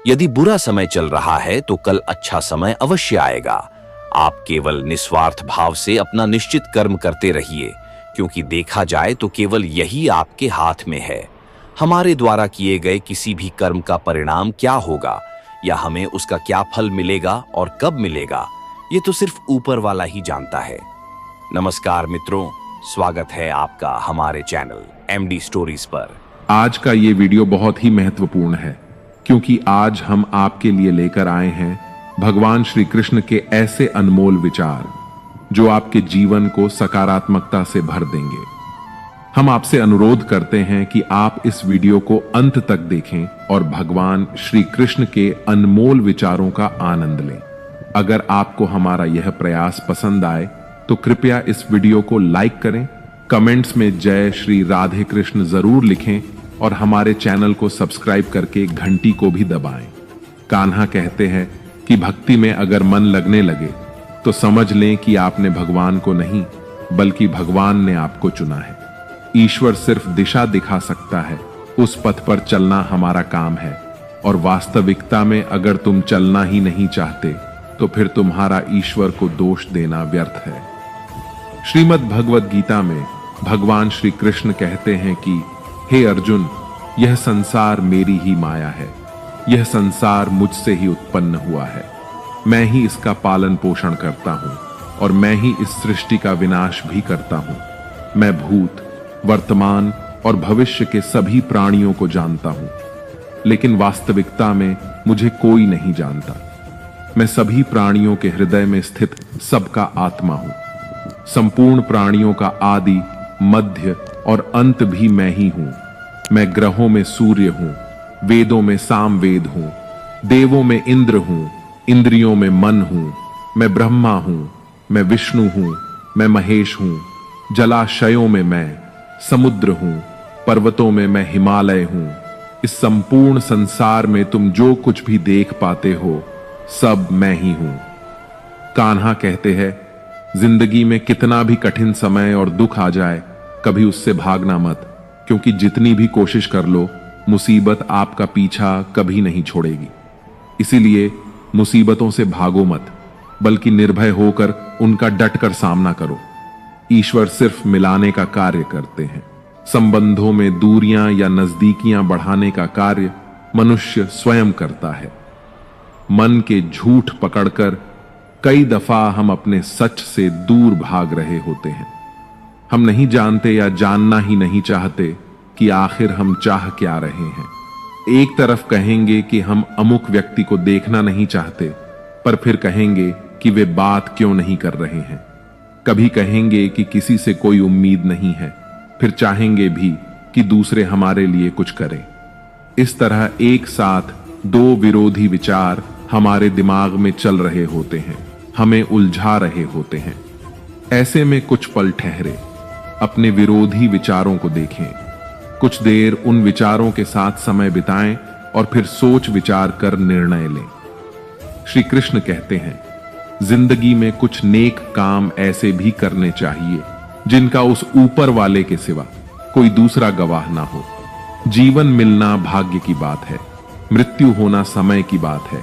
यदि बुरा समय चल रहा है तो कल अच्छा समय अवश्य आएगा। आप केवल निस्वार्थ भाव से अपना निश्चित कर्म करते रहिए, क्योंकि देखा जाए तो केवल यही आपके हाथ में है। हमारे द्वारा किए गए किसी भी कर्म का परिणाम क्या होगा या हमें उसका क्या फल मिलेगा और कब मिलेगा, ये तो सिर्फ ऊपर वाला ही जानता है। नमस्कार मित्रों, स्वागत है आपका हमारे चैनल एमडी स्टोरीज पर। आज का ये वीडियो बहुत ही महत्वपूर्ण है, क्योंकि आज हम आपके लिए लेकर आए हैं भगवान श्री कृष्ण के ऐसे अनमोल विचार जो आपके जीवन को सकारात्मकता से भर देंगे। हम आपसे अनुरोध करते हैं कि आप इस वीडियो को अंत तक देखें और भगवान श्री कृष्ण के अनमोल विचारों का आनंद लें। अगर आपको हमारा यह प्रयास पसंद आए तो कृपया इस वीडियो को लाइक करें, कमेंट्स में जय श्री राधे कृष्ण जरूर लिखें और हमारे चैनल को सब्सक्राइब करके घंटी को भी दबाएं। कान्हा कहते हैं कि भक्ति में अगर मन लगने लगे तो समझ लें कि आपने भगवान को नहीं बल्कि भगवान ने आपको चुना है। ईश्वर सिर्फ दिशा दिखा सकता है, उस पथ पर चलना हमारा काम है। और वास्तविकता में अगर तुम चलना ही नहीं चाहते तो फिर तुम्हारा ईश्वर को दोष देना व्यर्थ है। श्रीमद् भगवद गीता में भगवान श्री कृष्ण कहते हैं कि हे अर्जुन, यह संसार मेरी ही माया है, यह संसार मुझसे ही उत्पन्न हुआ है। मैं ही इसका पालन पोषण करता हूं और मैं ही इस सृष्टि का विनाश भी करता हूं। मैं भूत, वर्तमान और भविष्य के सभी प्राणियों को जानता हूं, लेकिन वास्तविकता में मुझे कोई नहीं जानता। मैं सभी प्राणियों के हृदय में स्थित सबका आत्मा हूं। संपूर्ण प्राणियों का आदि, मध्य और अंत भी मैं ही हूं। मैं ग्रहों में सूर्य हूं, वेदों में सामवेद हूं, देवों में इंद्र हूं, इंद्रियों में मन हूं। मैं ब्रह्मा हूं, मैं विष्णु हूं, मैं महेश हूं। जलाशयों में मैं समुद्र हूं, पर्वतों में मैं हिमालय हूं। इस संपूर्ण संसार में तुम जो कुछ भी देख पाते हो सब मैं ही हूं। कान्हा कहते हैं, जिंदगी में कितना भी कठिन समय और दुख आ जाए, कभी उससे भागना मत, क्योंकि जितनी भी कोशिश कर लो मुसीबत आपका पीछा कभी नहीं छोड़ेगी। इसीलिए मुसीबतों से भागो मत, बल्कि निर्भय होकर उनका डटकर सामना करो। ईश्वर सिर्फ मिलाने का कार्य करते हैं। संबंधों में दूरियां या नजदीकियां बढ़ाने का कार्य मनुष्य स्वयं करता है। मन के झूठ पकड़कर कई दफा हम अपने सच से दूर भाग रहे होते हैं। हम नहीं जानते या जानना ही नहीं चाहते कि आखिर हम चाह क्या रहे हैं। एक तरफ कहेंगे कि हम अमुक व्यक्ति को देखना नहीं चाहते, पर फिर कहेंगे कि वे बात क्यों नहीं कर रहे हैं। कभी कहेंगे कि किसी से कोई उम्मीद नहीं है, फिर चाहेंगे भी कि दूसरे हमारे लिए कुछ करें। इस तरह एक साथ दो विरोधी विचार हमारे दिमाग में चल रहे होते हैं, हमें उलझा रहे होते हैं। ऐसे में कुछ पल ठहरे, अपने विरोधी विचारों को देखें, कुछ देर उन विचारों के साथ समय बिताएं और फिर सोच विचार कर निर्णय लें। श्री कृष्ण कहते हैं, जिंदगी में कुछ नेक काम ऐसे भी करने चाहिए जिनका उस ऊपर वाले के सिवा कोई दूसरा गवाह ना हो। जीवन मिलना भाग्य की बात है, मृत्यु होना समय की बात है,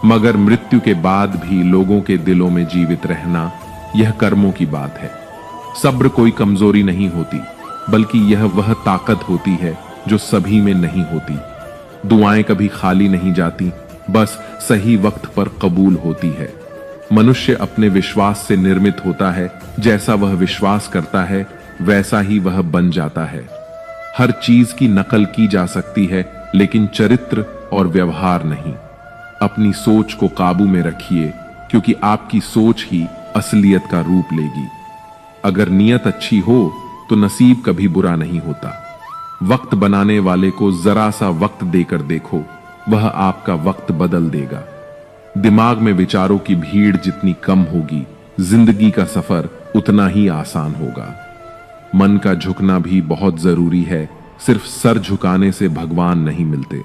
मगर मृत्यु के बाद भी लोगों के दिलों में जीवित रहना यह कर्मों की बात है। सब्र कोई कमजोरी नहीं होती, बल्कि यह वह ताकत होती है जो सभी में नहीं होती। दुआएं कभी खाली नहीं जाती, बस सही वक्त पर कबूल होती है। मनुष्य अपने विश्वास से निर्मित होता है, जैसा वह विश्वास करता है वैसा ही वह बन जाता है। हर चीज की नकल की जा सकती है, लेकिन चरित्र और व्यवहार नहीं। अपनी सोच को काबू में रखिए, क्योंकि आपकी सोच ही असलियत का रूप लेगी। अगर नीयत अच्छी हो तो नसीब कभी बुरा नहीं होता। वक्त बनाने वाले को जरा सा वक्त देकर देखो, वह आपका वक्त बदल देगा। दिमाग में विचारों की भीड़ जितनी कम होगी, जिंदगी का सफर उतना ही आसान होगा। मन का झुकना भी बहुत जरूरी है, सिर्फ सर झुकाने से भगवान नहीं मिलते।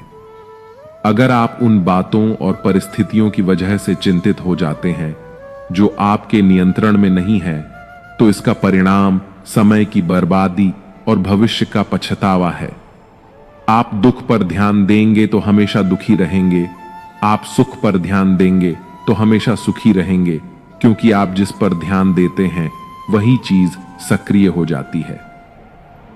अगर आप उन बातों और परिस्थितियों की वजह से चिंतित हो जाते हैं जो आपके नियंत्रण में नहीं है, तो इसका परिणाम समय की बर्बादी और भविष्य का पछतावा है। आप दुख पर ध्यान देंगे तो हमेशा दुखी रहेंगे, आप सुख पर ध्यान देंगे तो हमेशा सुखी रहेंगे, क्योंकि आप जिस पर ध्यान देते हैं वही चीज सक्रिय हो जाती है।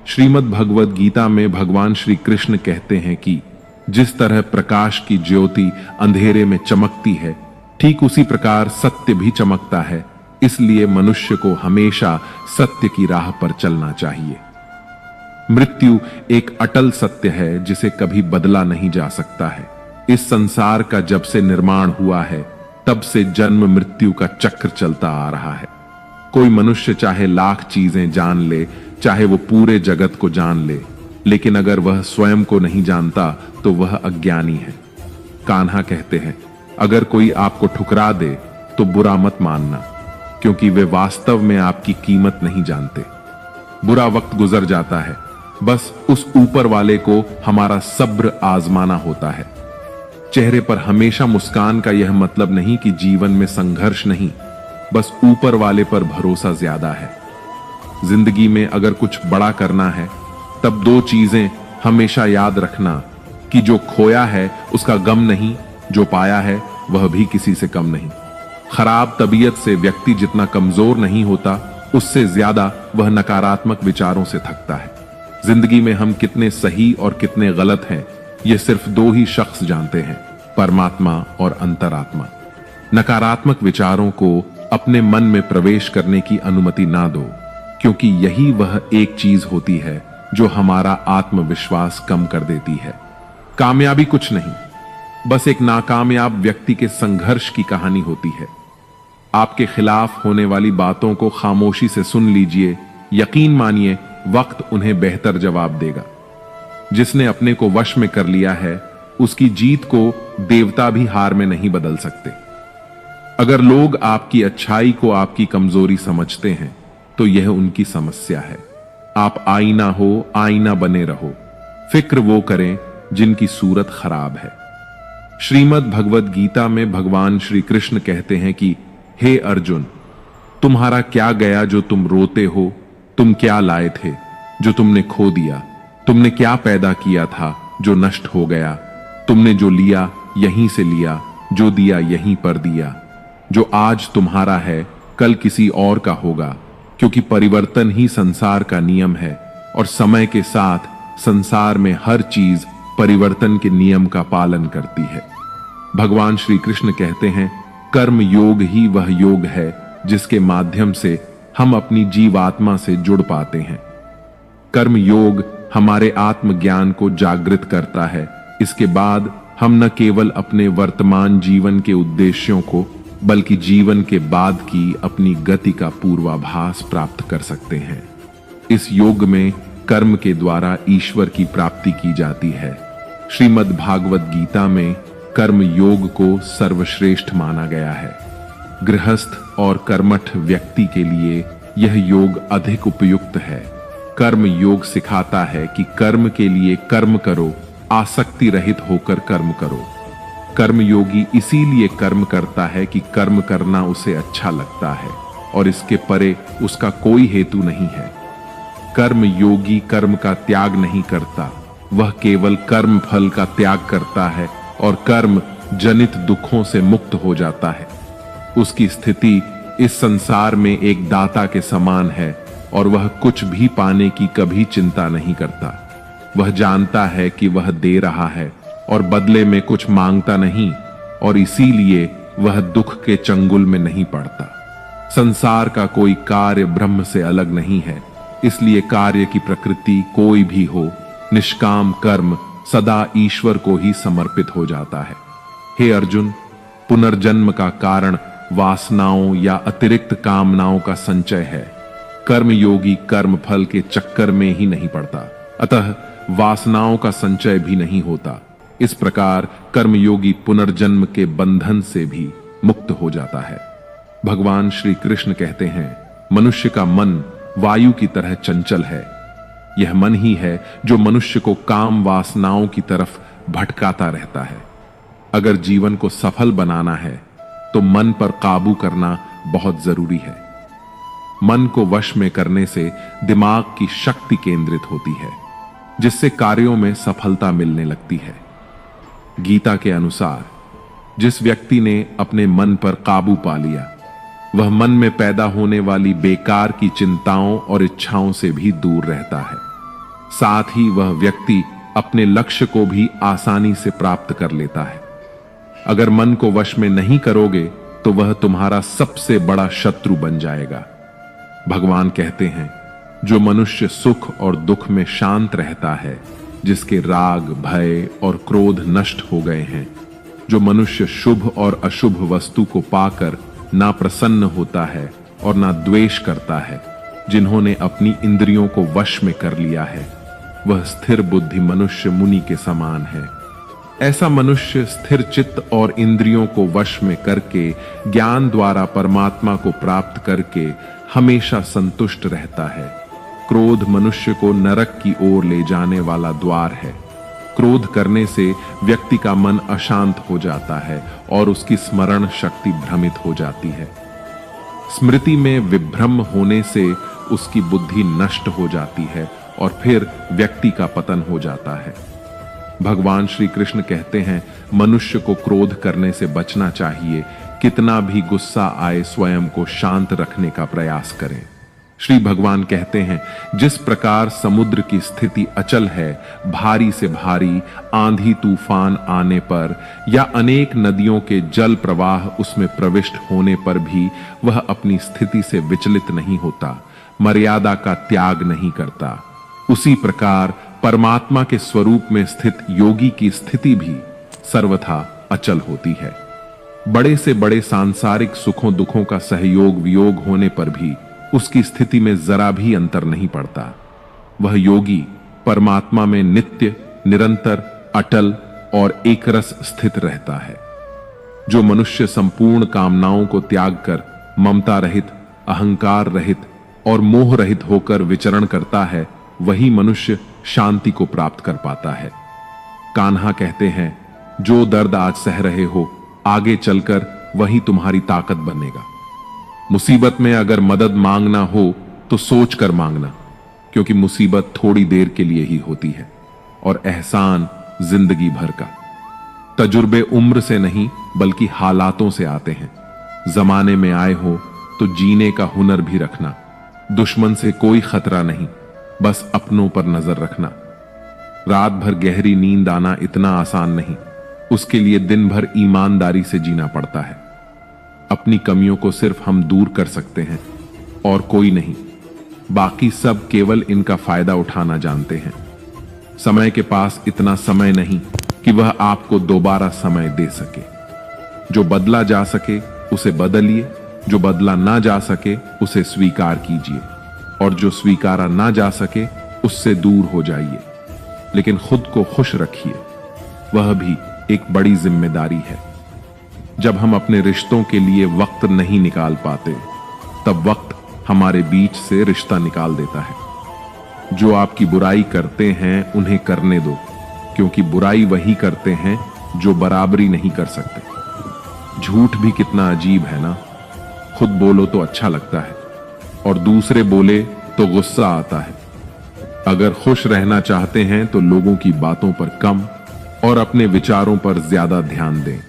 श्रीमद् भगवद गीता में भगवान श्री कृष्ण कहते हैं कि जिस तरह प्रकाश की ज्योति अंधेरे में चमकती है, ठीक उसी प्रकार सत्य भी चमकता है। इसलिए मनुष्य को हमेशा सत्य की राह पर चलना चाहिए। मृत्यु एक अटल सत्य है जिसे कभी बदला नहीं जा सकता है। इस संसार का जब से निर्माण हुआ है तब से जन्म मृत्यु का चक्र चलता आ रहा है। कोई मनुष्य चाहे लाख चीजें जान ले, चाहे वो पूरे जगत को जान ले, लेकिन अगर वह स्वयं को नहीं जानता तो वह अज्ञानी है। कान्हा कहते हैं, अगर कोई आपको ठुकरा दे तो बुरा मत मानना, क्योंकि वे वास्तव में आपकी कीमत नहीं जानते। बुरा वक्त गुजर जाता है, बस उस ऊपर वाले को हमारा सब्र आजमाना होता है। चेहरे पर हमेशा मुस्कान का यह मतलब नहीं कि जीवन में संघर्ष नहीं, बस ऊपर वाले पर भरोसा ज्यादा है। जिंदगी में अगर कुछ बड़ा करना है तब दो चीजें हमेशा याद रखना कि जो खोया है उसका गम नहीं, जो पाया है वह भी किसी से कम नहीं। खराब तबीयत से व्यक्ति जितना कमजोर नहीं होता, उससे ज्यादा वह नकारात्मक विचारों से थकता है। जिंदगी में हम कितने सही और कितने गलत हैं, ये सिर्फ दो ही शख्स जानते हैं, परमात्मा और अंतरात्मा। नकारात्मक विचारों को अपने मन में प्रवेश करने की अनुमति ना दो, क्योंकि यही वह एक चीज होती है जो हमारा आत्मविश्वास कम कर देती है। कामयाबी कुछ नहीं, बस एक नाकामयाब व्यक्ति के संघर्ष की कहानी होती है। आपके खिलाफ होने वाली बातों को खामोशी से सुन लीजिए, यकीन मानिए वक्त उन्हें बेहतर जवाब देगा। जिसने अपने को वश में कर लिया है, उसकी जीत को देवता भी हार में नहीं बदल सकते। अगर लोग आपकी अच्छाई को आपकी कमजोरी समझते हैं तो यह उनकी समस्या है। आप आईना हो, आईना बने रहो। फिक्र वो करें जिनकी सूरत खराब है। श्रीमद् भगवद गीता में भगवान श्री कृष्ण कहते हैं कि हे अर्जुन, तुम्हारा क्या गया जो तुम रोते हो? तुम क्या लाए थे जो तुमने खो दिया? तुमने क्या पैदा किया था जो नष्ट हो गया? तुमने जो लिया यहीं से लिया, जो दिया यहीं पर दिया। जो आज तुम्हारा है कल किसी और का होगा, क्योंकि परिवर्तन ही संसार का नियम है और समय के साथ संसार में हर चीज परिवर्तन के नियम का पालन करती है। भगवान श्री कृष्ण कहते हैं, कर्म योग ही वह योग है जिसके माध्यम से हम अपनी जीवात्मा से जुड़ पाते हैं। कर्म योग हमारे आत्मज्ञान को जागृत करता है। इसके बाद हम न केवल अपने वर्तमान जीवन के उद्देश्यों को, बल्कि जीवन के बाद की अपनी गति का पूर्वाभास प्राप्त कर सकते हैं। इस योग में कर्म के द्वारा ईश्वर की प्राप्ति की जाती है। श्रीमद् भागवत गीता में कर्म योग को सर्वश्रेष्ठ माना गया है। गृहस्थ और कर्मठ व्यक्ति के लिए यह योग अधिक उपयुक्त है। कर्म योग सिखाता है कि कर्म के लिए कर्म करो, आसक्ति रहित होकर कर्म करो। कर्म योगी इसीलिए कर्म करता है कि कर्म करना उसे अच्छा लगता है और इसके परे उसका कोई हेतु नहीं है। कर्म योगी कर्म का त्याग नहीं करता, वह केवल कर्म फल का त्याग करता है और कर्म जनित दुखों से मुक्त हो जाता है। उसकी स्थिति इस संसार में एक दाता के समान है और वह कुछ भी पाने की कभी चिंता नहीं करता। वह जानता है कि वह दे रहा है और बदले में कुछ मांगता नहीं, और इसीलिए वह दुख के चंगुल में नहीं पड़ता। संसार का कोई कार्य ब्रह्म से अलग नहीं है, इसलिए कार्य की प्रकृति कोई भी हो, निष्काम कर्म सदा ईश्वर को ही समर्पित हो जाता है। हे अर्जुन, पुनर्जन्म का कारण वासनाओं या अतिरिक्त कामनाओं का संचय है। कर्म योगी कर्म फल के चक्कर में ही नहीं पड़ता, अतः वासनाओं का संचय भी नहीं होता। इस प्रकार कर्मयोगी पुनर्जन्म के बंधन से भी मुक्त हो जाता है। भगवान श्री कृष्ण कहते हैं, मनुष्य का मन वायु की तरह चंचल है। यह मन ही है जो मनुष्य को काम वासनाओं की तरफ भटकाता रहता है। अगर जीवन को सफल बनाना है तो मन पर काबू करना बहुत जरूरी है। मन को वश में करने से दिमाग की शक्ति केंद्रित होती है, जिससे कार्यों में सफलता मिलने लगती है। गीता के अनुसार जिस व्यक्ति ने अपने मन पर काबू पा लिया, वह मन में पैदा होने वाली बेकार की चिंताओं और इच्छाओं से भी दूर रहता है। साथ ही वह व्यक्ति अपने लक्ष्य को भी आसानी से प्राप्त कर लेता है। अगर मन को वश में नहीं करोगे तो वह तुम्हारा सबसे बड़ा शत्रु बन जाएगा। भगवान कहते हैं, जो मनुष्य सुख और दुख में शांत रहता है, जिसके राग, भय और क्रोध नष्ट हो गए हैं, जो मनुष्य शुभ और अशुभ वस्तु को पाकर ना प्रसन्न होता है और ना द्वेष करता है, जिन्होंने अपनी इंद्रियों को वश में कर लिया है, वह स्थिर बुद्धि मनुष्य मुनि के समान है। ऐसा मनुष्य स्थिर चित्त और इंद्रियों को वश में करके ज्ञान द्वारा परमात्मा को प्राप्त करके हमेशा संतुष्ट रहता है। क्रोध मनुष्य को नरक की ओर ले जाने वाला द्वार है। क्रोध करने से व्यक्ति का मन अशांत हो जाता है और उसकी स्मरण शक्ति भ्रमित हो जाती है। स्मृति में विभ्रम होने से उसकी बुद्धि नष्ट हो जाती है और फिर व्यक्ति का पतन हो जाता है। भगवान श्री कृष्ण कहते हैं, मनुष्य को क्रोध करने से बचना चाहिए। कितना भी गुस्सा आए, स्वयं को शांत रखने का प्रयास करें। श्री भगवान कहते हैं, जिस प्रकार समुद्र की स्थिति अचल है, भारी से भारी आंधी तूफान आने पर या अनेक नदियों के जल प्रवाह उसमें प्रविष्ट होने पर भी वह अपनी स्थिति से विचलित नहीं होता, मर्यादा का त्याग नहीं करता, उसी प्रकार परमात्मा के स्वरूप में स्थित योगी की स्थिति भी सर्वथा अचल होती है। बड़े से बड़े सांसारिक सुखों दुखों का सहयोग वियोग होने पर भी उसकी स्थिति में जरा भी अंतर नहीं पड़ता। वह योगी परमात्मा में नित्य, निरंतर, अटल और एकरस स्थित रहता है। जो मनुष्य संपूर्ण कामनाओं को त्याग कर ममता रहित, अहंकार रहित और मोह रहित होकर विचरण करता है, वही मनुष्य शांति को प्राप्त कर पाता है। कान्हा कहते हैं, जो दर्द आज सह रहे हो, आगे चलकर वही तुम्हारी ताकत बनेगा। मुसीबत में अगर मदद मांगना हो तो सोच कर मांगना, क्योंकि मुसीबत थोड़ी देर के लिए ही होती है और एहसान जिंदगी भर का। तजुर्बे उम्र से नहीं बल्कि हालातों से आते हैं। जमाने में आए हो तो जीने का हुनर भी रखना। दुश्मन से कोई खतरा नहीं, बस अपनों पर नजर रखना। रात भर गहरी नींद आना इतना आसान नहीं, उसके लिए दिन भर ईमानदारी से जीना पड़ता है। अपनी कमियों को सिर्फ हम दूर कर सकते हैं और कोई नहीं। बाकी सब केवल इनका फायदा उठाना जानते हैं। समय के पास इतना समय नहीं कि वह आपको दोबारा समय दे सके। जो बदला जा सके उसे बदलिए, जो बदला ना जा सके उसे स्वीकार कीजिए और जो स्वीकारा ना जा सके उससे दूर हो जाइए। लेकिन खुद को खुश रखिए, वह भी एक बड़ी जिम्मेदारी है। जब हम अपने रिश्तों के लिए वक्त नहीं निकाल पाते, तब वक्त हमारे बीच से रिश्ता निकाल देता है। जो आपकी बुराई करते हैं उन्हें करने दो, क्योंकि बुराई वही करते हैं जो बराबरी नहीं कर सकते। झूठ भी कितना अजीब है ना। खुद बोलो तो अच्छा लगता है और दूसरे बोले तो गुस्सा आता है। अगर खुश रहना चाहते हैं तो लोगों की बातों पर कम और अपने विचारों पर ज्यादा ध्यान दें।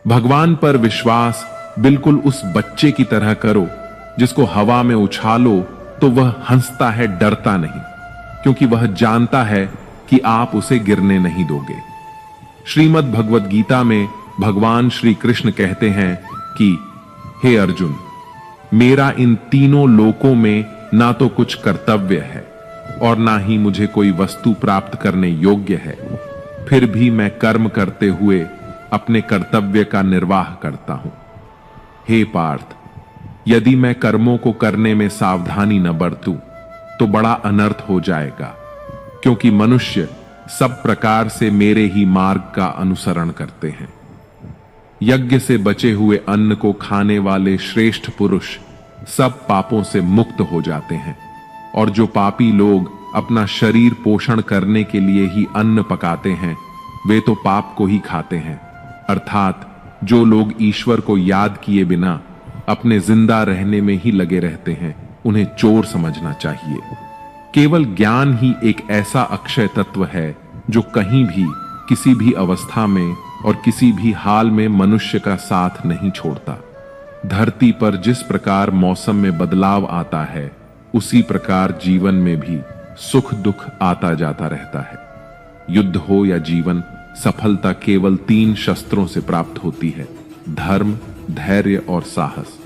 भगवान पर विश्वास बिल्कुल उस बच्चे की तरह करो जिसको हवा में उछालो तो वह हंसता है, डरता नहीं, क्योंकि वह जानता है कि आप उसे गिरने नहीं दोगे। श्रीमद् भगवद गीता में भगवान श्री कृष्ण कहते हैं कि हे अर्जुन, मेरा इन तीनों लोकों में ना तो कुछ कर्तव्य है और ना ही मुझे कोई वस्तु प्राप्त करने योग्य है, फिर भी मैं कर्म करते हुए अपने कर्तव्य का निर्वाह करता हूं। हे पार्थ, यदि मैं कर्मों को करने में सावधानी न बरतूं तो बड़ा अनर्थ हो जाएगा, क्योंकि मनुष्य सब प्रकार से मेरे ही मार्ग का अनुसरण करते हैं। यज्ञ से बचे हुए अन्न को खाने वाले श्रेष्ठ पुरुष सब पापों से मुक्त हो जाते हैं, और जो पापी लोग अपना शरीर पोषण करने के लिए ही अन्न पकाते हैं, वे तो पाप को ही खाते हैं। अर्थात जो लोग ईश्वर को याद किए बिना अपने जिंदा रहने में ही लगे रहते हैं, उन्हें चोर समझना चाहिए। केवल ज्ञान ही एक ऐसा अक्षय तत्व है जो कहीं भी किसी भी अवस्था में और किसी भी हाल में मनुष्य का साथ नहीं छोड़ता। धरती पर जिस प्रकार मौसम में बदलाव आता है, उसी प्रकार जीवन में भी सुख दुख आता जाता रहता है। युद्ध हो या जीवन, सफलता केवल 3 शस्त्रों से प्राप्त होती है: धर्म, धैर्य और साहस।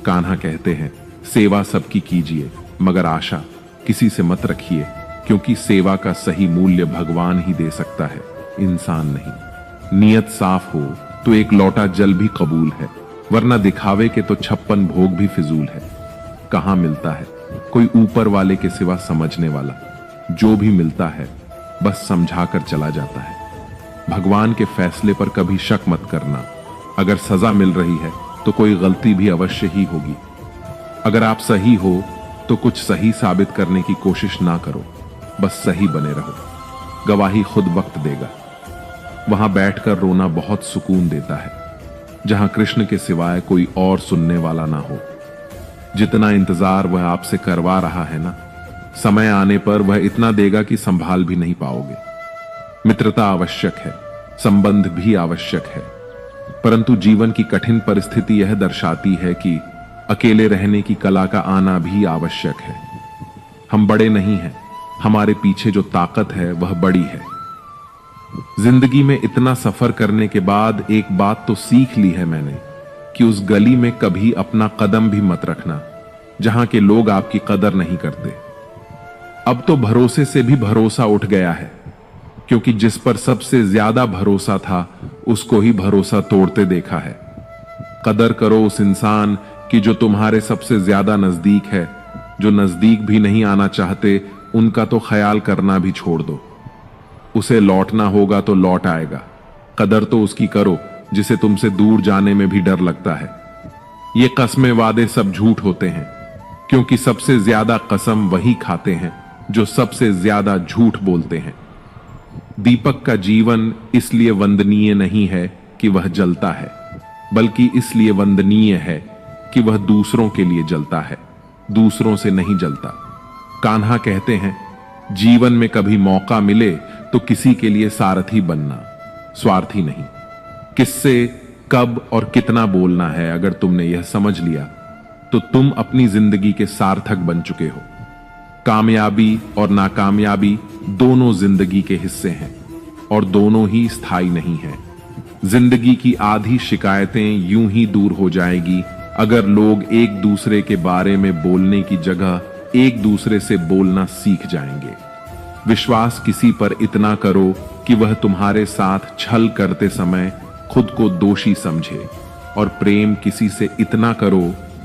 कान्हा कहते हैं, सेवा सबकी कीजिए, मगर आशा किसी से मत रखिए, क्योंकि सेवा का सही मूल्य भगवान ही दे सकता है, इंसान नहीं। नियत साफ हो तो एक लोटा जल भी कबूल है, वरना दिखावे के तो 56 भोग भी फिजूल है। कहां मिलता है कोई ऊपर वाले के सिवा समझने वाला? जो भी मिलता है बस समझा कर चला जाता है। भगवान के फैसले पर कभी शक मत करना। अगर सजा मिल रही है तो कोई गलती भी अवश्य ही होगी। अगर आप सही हो तो कुछ सही साबित करने की कोशिश ना करो, बस सही बने रहो। गवाही खुद वक्त देगा। वहां बैठकर रोना बहुत सुकून देता है, जहां कृष्ण के सिवाय कोई और सुनने वाला ना हो। जितना इंतजार वह आपसे करवा रहा है ना, समय आने पर वह इतना देगा कि संभाल भी नहीं पाओगे। मित्रता आवश्यक है, संबंध भी आवश्यक है, परंतु जीवन की कठिन परिस्थिति यह दर्शाती है कि अकेले रहने की कला का आना भी आवश्यक है। हम बड़े नहीं हैं, हमारे पीछे जो ताकत है वह बड़ी है। जिंदगी में इतना सफर करने के बाद एक बात तो सीख ली है मैंने, कि उस गली में कभी अपना कदम भी मत रखना जहां के लोग आपकी कदर नहीं करते। अब तो भरोसे से भी भरोसा उठ गया है, क्योंकि जिस पर सबसे ज्यादा भरोसा था उसको ही भरोसा तोड़ते देखा है। कदर करो उस इंसान की जो तुम्हारे सबसे ज्यादा नजदीक है। जो नजदीक भी नहीं आना चाहते, उनका तो ख्याल करना भी छोड़ दो। उसे लौटना होगा तो लौट आएगा। कदर तो उसकी करो जिसे तुमसे दूर जाने में भी डर लगता है। ये कस्में वादे सब झूठ होते हैं, क्योंकि सबसे ज्यादा कसम वही खाते हैं जो सबसे ज्यादा झूठ बोलते हैं। दीपक का जीवन इसलिए वंदनीय नहीं है कि वह जलता है, बल्कि इसलिए वंदनीय है कि वह दूसरों के लिए जलता है, दूसरों से नहीं जलता। कान्हा कहते हैं, जीवन में कभी मौका मिले तो किसी के लिए सारथी बनना, स्वार्थी नहीं। किससे कब और कितना बोलना है, अगर तुमने यह समझ लिया तो तुम अपनी जिंदगी के सार्थक बन चुके हो। कामयाबी और नाकामयाबी दोनों जिंदगी के हिस्से हैं, और दोनों ही स्थायी नहीं है। जिंदगी की आधी शिकायतें यूं ही दूर हो जाएगी अगर लोग एक दूसरे के बारे में बोलने की जगह एक दूसरे से बोलना सीख जाएंगे। विश्वास किसी पर इतना करो कि वह तुम्हारे साथ छल करते समय खुद को दोषी समझे, और प्रेम किसी से इतना करो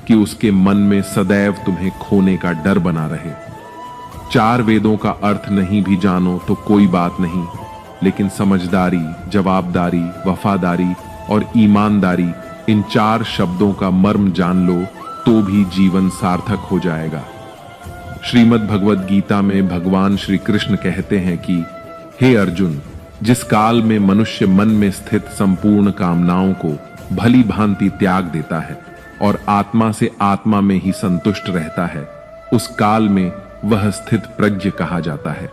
कि उसके मन में सदैव तुम्हें खोने का डर बना रहे। 4 वेदों का अर्थ नहीं भी जानो तो कोई बात नहीं, लेकिन समझदारी, जवाबदारी, वफादारी और ईमानदारी, इन 4 शब्दों का मर्म जान लो तो भी जीवन सार्थक हो जाएगा। श्रीमद् भगवद गीता में भगवान श्री कृष्ण कहते हैं कि हे अर्जुन, जिस काल में मनुष्य मन में स्थित संपूर्ण कामनाओं को भली भांति त्याग देता है और आत्मा से आत्मा में ही संतुष्ट रहता है, उस काल में वह स्थित प्रज्ञ कहा जाता है।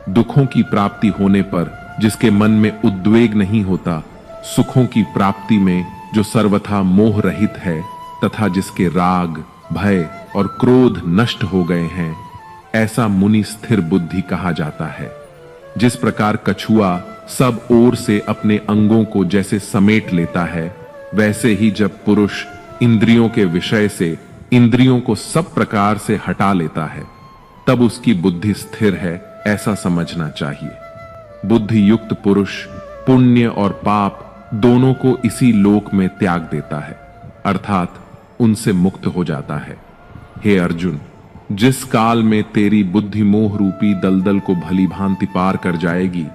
दुखों की प्राप्ति होने पर जिसके मन में उद्वेग नहीं होता, सुखों की प्राप्ति में जो सर्वथा मोह रहित है तथा जिसके राग, भय और क्रोध नष्ट हो गए हैं, ऐसा मुनि स्थिर बुद्धि कहा जाता है। जिस प्रकार कछुआ सब ओर से अपने अंगों को जैसे समेट लेता है, वैसे ही जब पुरुष इंद्रियों के विषय से इंद्रियों को सब प्रकार से हटा लेता है, तब उसकी बुद्धि स्थिर है, ऐसा समझना चाहिए। बुद्धि युक्त पुरुष पुण्य और पाप दोनों को इसी लोक में त्याग देता है, अर्थात उनसे मुक्त हो जाता है। हे अर्जुन, जिस काल में तेरी बुद्धि मोह रूपी दलदल को भली भांति पार कर जाएगी,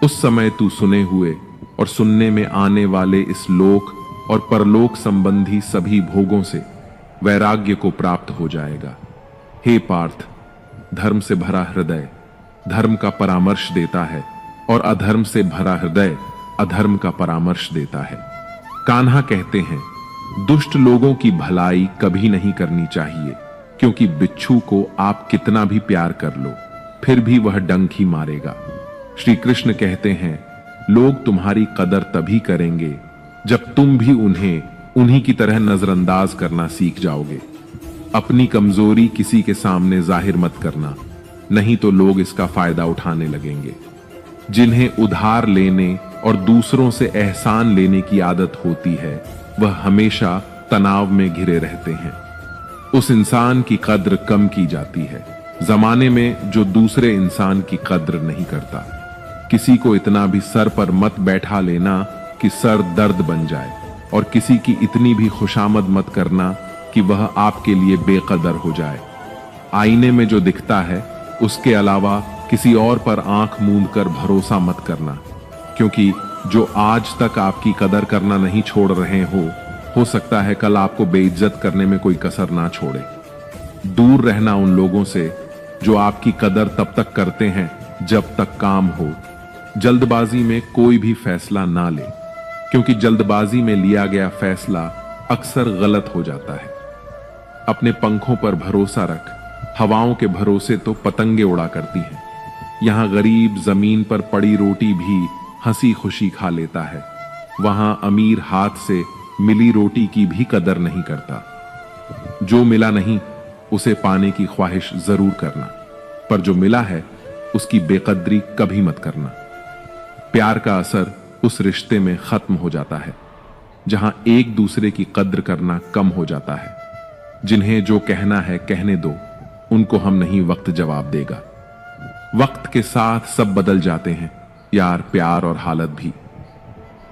उस समय तू सुने हुए और सुनने में आने वाले इस लोक और परलोक संबंधी सभी भोगों से वैराग्य को प्राप्त हो जाएगा। हे पार्थ, धर्म से भरा हृदय धर्म का परामर्श देता है, और अधर्म से भरा हृदय अधर्म का परामर्श देता है। कान्हा कहते हैं, दुष्ट लोगों की भलाई कभी नहीं करनी चाहिए, क्योंकि बिच्छू को आप कितना भी प्यार कर लो, फिर भी वह डंक ही मारेगा। श्री कृष्ण कहते हैं, लोग तुम्हारी कदर तभी करेंगे जब तुम भी उन्हें उन्हीं की तरह नजरअंदाज करना सीख जाओगे। अपनी कमजोरी किसी के सामने जाहिर मत करना, नहीं तो लोग इसका फायदा उठाने लगेंगे। जिन्हें उधार लेने और दूसरों से एहसान लेने की आदत होती है, वह हमेशा तनाव में घिरे रहते हैं। उस इंसान की कद्र कम की जाती है जमाने में जो दूसरे इंसान की कद्र नहीं करता। किसी को इतना भी सर पर मत बैठा लेना कि सर दर्द बन जाए, और किसी की इतनी भी खुशामद मत करना कि वह आपके लिए बेकदर हो जाए। आईने में जो दिखता है उसके अलावा किसी और पर आंख मूंद कर भरोसा मत करना, क्योंकि जो आज तक आपकी कदर करना नहीं छोड़ रहे हो सकता है कल आपको बेइज्जत करने में कोई कसर ना छोड़े। दूर रहना उन लोगों से जो आपकी कदर तब तक करते हैं जब तक काम हो। जल्दबाजी में कोई भी फैसला ना ले, क्योंकि जल्दबाजी में लिया गया फैसला अक्सर गलत हो जाता है। अपने पंखों पर भरोसा रख, हवाओं के भरोसे तो पतंगे उड़ा करती हैं। यहां गरीब जमीन पर पड़ी रोटी भी हंसी खुशी खा लेता है, वहां अमीर हाथ से मिली रोटी की भी कदर नहीं करता। जो मिला नहीं उसे पाने की ख्वाहिश जरूर करना, पर जो मिला है उसकी बेकदरी कभी मत करना। प्यार का असर उस रिश्ते में खत्म हो जाता है जहां एक दूसरे की कद्र करना कम हो जाता है। जिन्हें जो कहना है कहने दो, उनको हम नहीं वक्त जवाब देगा। वक्त के साथ सब बदल जाते हैं यार, प्यार और हालत भी।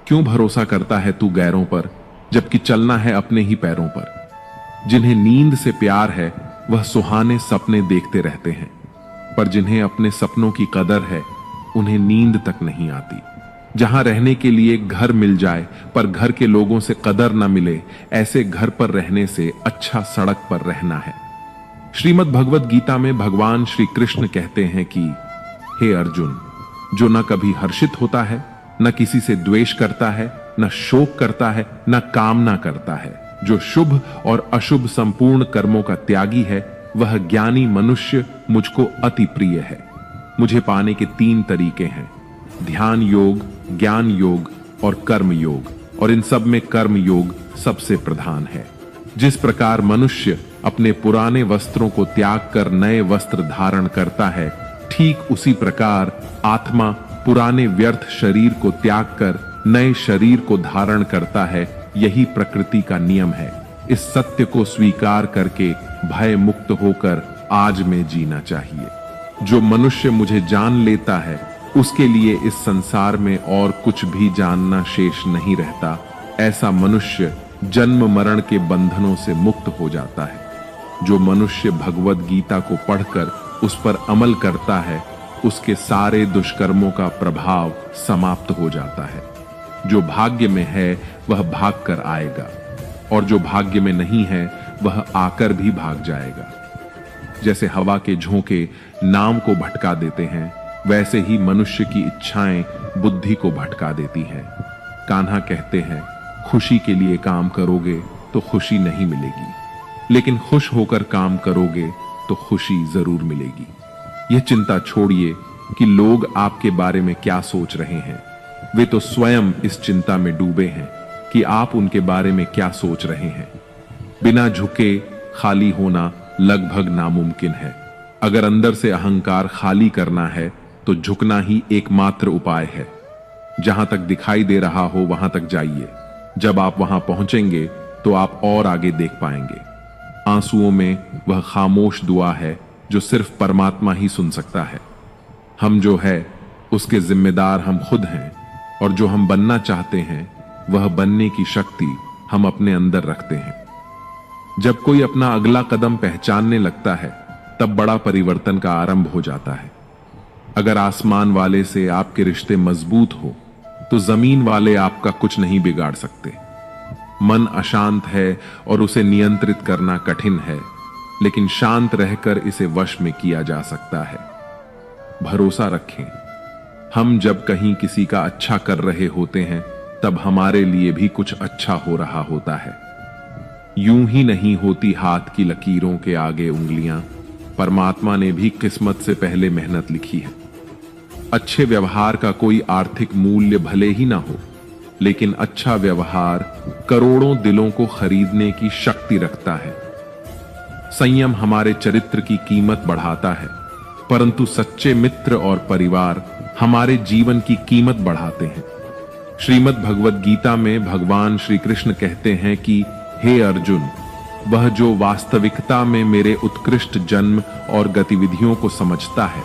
क्यों भरोसा करता है तू गैरों पर, जबकि चलना है अपने ही पैरों पर। जिन्हें नींद से प्यार है वह सुहाने सपने देखते रहते हैं, पर जिन्हें अपने सपनों की कदर है उन्हें नींद तक नहीं आती। जहां रहने के लिए घर मिल जाए पर घर के लोगों से कदर न मिले, ऐसे घर पर रहने से अच्छा सड़क पर रहना है। श्रीमद् भगवत गीता में भगवान श्री कृष्ण कहते हैं कि हे अर्जुन, जो न कभी हर्षित होता है, न किसी से द्वेष करता है, न शोक करता है, न कामना करता है, जो शुभ और अशुभ संपूर्ण कर्मों का त्यागी है, वह ज्ञानी मनुष्य मुझको अति प्रिय है। मुझे पाने के 3 तरीके हैं, ध्यान योग, ज्ञान योग और कर्म योग, और इन सब में कर्म योग सबसे प्रधान है। जिस प्रकार मनुष्य अपने पुराने वस्त्रों को त्याग कर नए वस्त्र धारण करता है, ठीक उसी प्रकार आत्मा पुराने व्यर्थ शरीर को त्याग कर नए शरीर को धारण करता है। यही प्रकृति का नियम है। इस सत्य को स्वीकार करके भय मुक्त होकर आज में जीना चाहिए। जो मनुष्य मुझे जान लेता है उसके लिए इस संसार में और कुछ भी जानना शेष नहीं रहता। ऐसा मनुष्य जन्म मरण के बंधनों से मुक्त हो जाता है। जो मनुष्य भगवत गीता को पढ़कर उस पर अमल करता है, उसके सारे दुष्कर्मों का प्रभाव समाप्त हो जाता है। जो भाग्य में है वह भाग कर आएगा, और जो भाग्य में नहीं है वह आकर भी भाग जाएगा। जैसे हवा के झोंके नाव को भटका देते हैं, वैसे ही मनुष्य की इच्छाएं बुद्धि को भटका देती हैं। कान्हा कहते हैं, खुशी के लिए काम करोगे तो खुशी नहीं मिलेगी, लेकिन खुश होकर काम करोगे तो खुशी जरूर मिलेगी। यह चिंता छोड़िए कि लोग आपके बारे में क्या सोच रहे हैं। वे तो स्वयं इस चिंता में डूबे हैं कि आप उनके बारे में क्या सोच रहे हैं। बिना झुके खाली होना लगभग नामुमकिन है। अगर अंदर से अहंकार खाली करना है तो झुकना ही एकमात्र उपाय है। जहां तक दिखाई दे रहा हो वहां तक जाइए। जब आप वहां पहुंचेंगे तो आप और आगे देख पाएंगे। आंसुओं में वह खामोश दुआ है जो सिर्फ परमात्मा ही सुन सकता है। हम जो है उसके जिम्मेदार हम खुद हैं, और जो हम बनना चाहते हैं वह बनने की शक्ति हम अपने अंदर रखते हैं। जब कोई अपना अगला कदम पहचानने लगता है तब बड़ा परिवर्तन का आरंभ हो जाता है। अगर आसमान वाले से आपके रिश्ते मजबूत हो तो जमीन वाले आपका कुछ नहीं बिगाड़ सकते। मन अशांत है और उसे नियंत्रित करना कठिन है, लेकिन शांत रहकर इसे वश में किया जा सकता है। भरोसा रखें, हम जब कहीं किसी का अच्छा कर रहे होते हैं तब हमारे लिए भी कुछ अच्छा हो रहा होता है। यूं ही नहीं होती हाथ की लकीरों के आगे उंगलियां, परमात्मा ने भी किस्मत से पहले मेहनत लिखी है। अच्छे व्यवहार का कोई आर्थिक मूल्य भले ही ना हो, लेकिन अच्छा व्यवहार करोड़ों दिलों को खरीदने की शक्ति रखता है। संयम हमारे चरित्र की कीमत बढ़ाता है, परंतु सच्चे मित्र और परिवार हमारे जीवन की कीमत बढ़ाते हैं। श्रीमद् भगवद गीता में भगवान श्री कृष्ण कहते हैं कि हे अर्जुन, वह जो वास्तविकता में मेरे उत्कृष्ट जन्म और गतिविधियों को समझता है,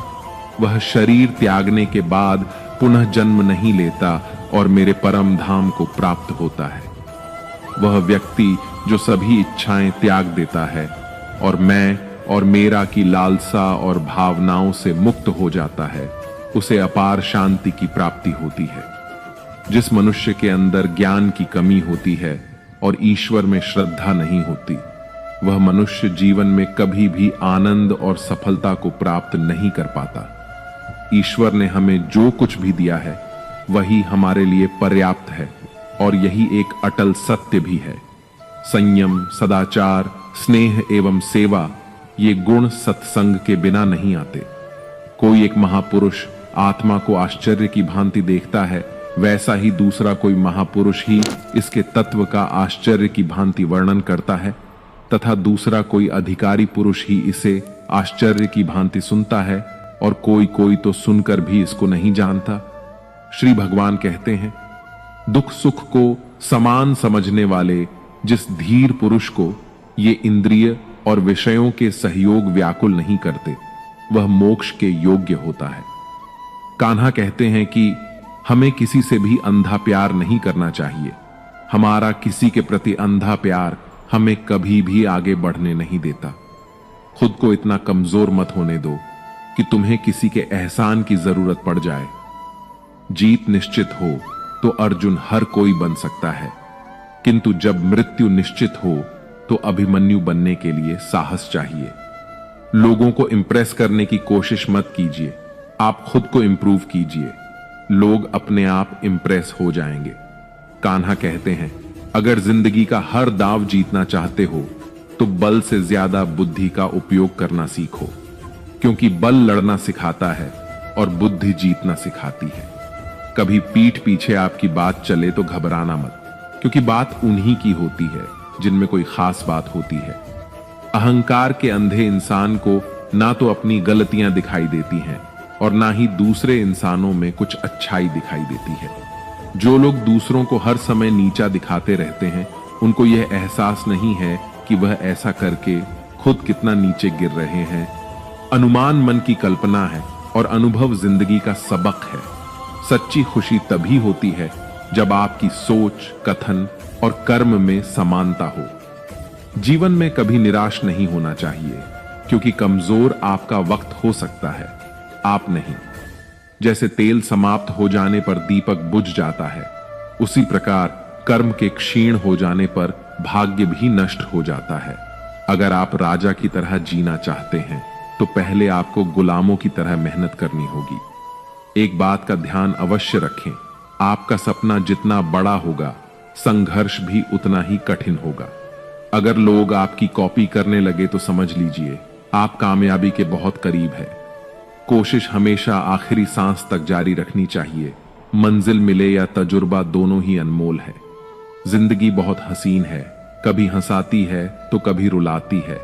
वह शरीर त्यागने के बाद पुनः जन्म नहीं लेता और मेरे परम धाम को प्राप्त होता है। वह व्यक्ति जो सभी इच्छाएं त्याग देता है और मैं और मेरा की लालसा और भावनाओं से मुक्त हो जाता है, उसे अपार शांति की प्राप्ति होती है। जिस मनुष्य के अंदर ज्ञान की कमी होती है और ईश्वर में श्रद्धा नहीं होती, वह मनुष्य जीवन में कभी भी आनंद और सफलता को प्राप्त नहीं कर पाता। ईश्वर ने हमें जो कुछ भी दिया है वही हमारे लिए पर्याप्त है और यही एक अटल सत्य भी है। संयम, सदाचार, स्नेह एवं सेवा, ये गुण सत्संग के बिना नहीं आते। कोई एक महापुरुष आत्मा को आश्चर्य की भांति देखता है, वैसा ही दूसरा कोई महापुरुष ही इसके तत्व का आश्चर्य की भांति वर्णन करता है, तथा दूसरा कोई अधिकारी पुरुष ही इसे आश्चर्य की भांति सुनता है और कोई तो सुनकर भी इसको नहीं जानता। श्री भगवान कहते हैं, दुख सुख को समान समझने वाले जिस धीर पुरुष को ये इंद्रिय और विषयों के सहयोग व्याकुल नहीं करते, वह मोक्ष के योग्य होता है। कान्हा कहते हैं कि हमें किसी से भी अंधा प्यार नहीं करना चाहिए। हमारा किसी के प्रति अंधा प्यार हमें कभी भी आगे बढ़ने नहीं देता। खुद को इतना कमजोर मत होने दो कि तुम्हें किसी के एहसान की जरूरत पड़ जाए। जीत निश्चित हो तो अर्जुन हर कोई बन सकता है, किंतु जब मृत्यु निश्चित हो तो अभिमन्यु बनने के लिए साहस चाहिए। लोगों को इंप्रेस करने की कोशिश मत कीजिए, आप खुद को इंप्रूव कीजिए। लोग अपने आप इंप्रेस हो जाएंगे। कान्हा कहते हैं, अगर जिंदगी का हर दांव जीतना चाहते हो तो बल से ज्यादा बुद्धि का उपयोग करना सीखो, क्योंकि बल लड़ना सिखाता है और बुद्धि जीतना सिखाती है। कभी पीठ पीछे आपकी बात चले तो घबराना मत, क्योंकि बात उन्हीं की होती है जिनमें कोई खास बात होती है। अहंकार के अंधे इंसान को ना तो अपनी गलतियां दिखाई देती हैं और ना ही दूसरे इंसानों में कुछ अच्छाई दिखाई देती है। जो लोग दूसरों को हर समय नीचा दिखाते रहते हैं, उनको यह एहसास नहीं है कि वह ऐसा करके खुद कितना नीचे गिर रहे हैं। अनुमान मन की कल्पना है और अनुभव जिंदगी का सबक है। सच्ची खुशी तभी होती है जब आपकी सोच, कथन और कर्म में समानता हो। जीवन में कभी निराश नहीं होना चाहिए, क्योंकि कमजोर आपका वक्त हो सकता है, आप नहीं। जैसे तेल समाप्त हो जाने पर दीपक बुझ जाता है, उसी प्रकार कर्म के क्षीण हो जाने पर भाग्य भी नष्ट हो जाता है। अगर आप राजा की तरह जीना चाहते हैं तो पहले आपको गुलामों की तरह मेहनत करनी होगी। एक बात का ध्यान अवश्य रखें, आपका सपना जितना बड़ा होगा, संघर्ष भी उतना ही कठिन होगा। अगर लोग आपकी कॉपी करने लगे तो समझ लीजिए आप कामयाबी के बहुत करीब है। कोशिश हमेशा आखिरी सांस तक जारी रखनी चाहिए। मंजिल मिले या तजुर्बा, दोनों ही अनमोल है। जिंदगी बहुत हसीन है, कभी हंसाती है तो कभी रुलाती है,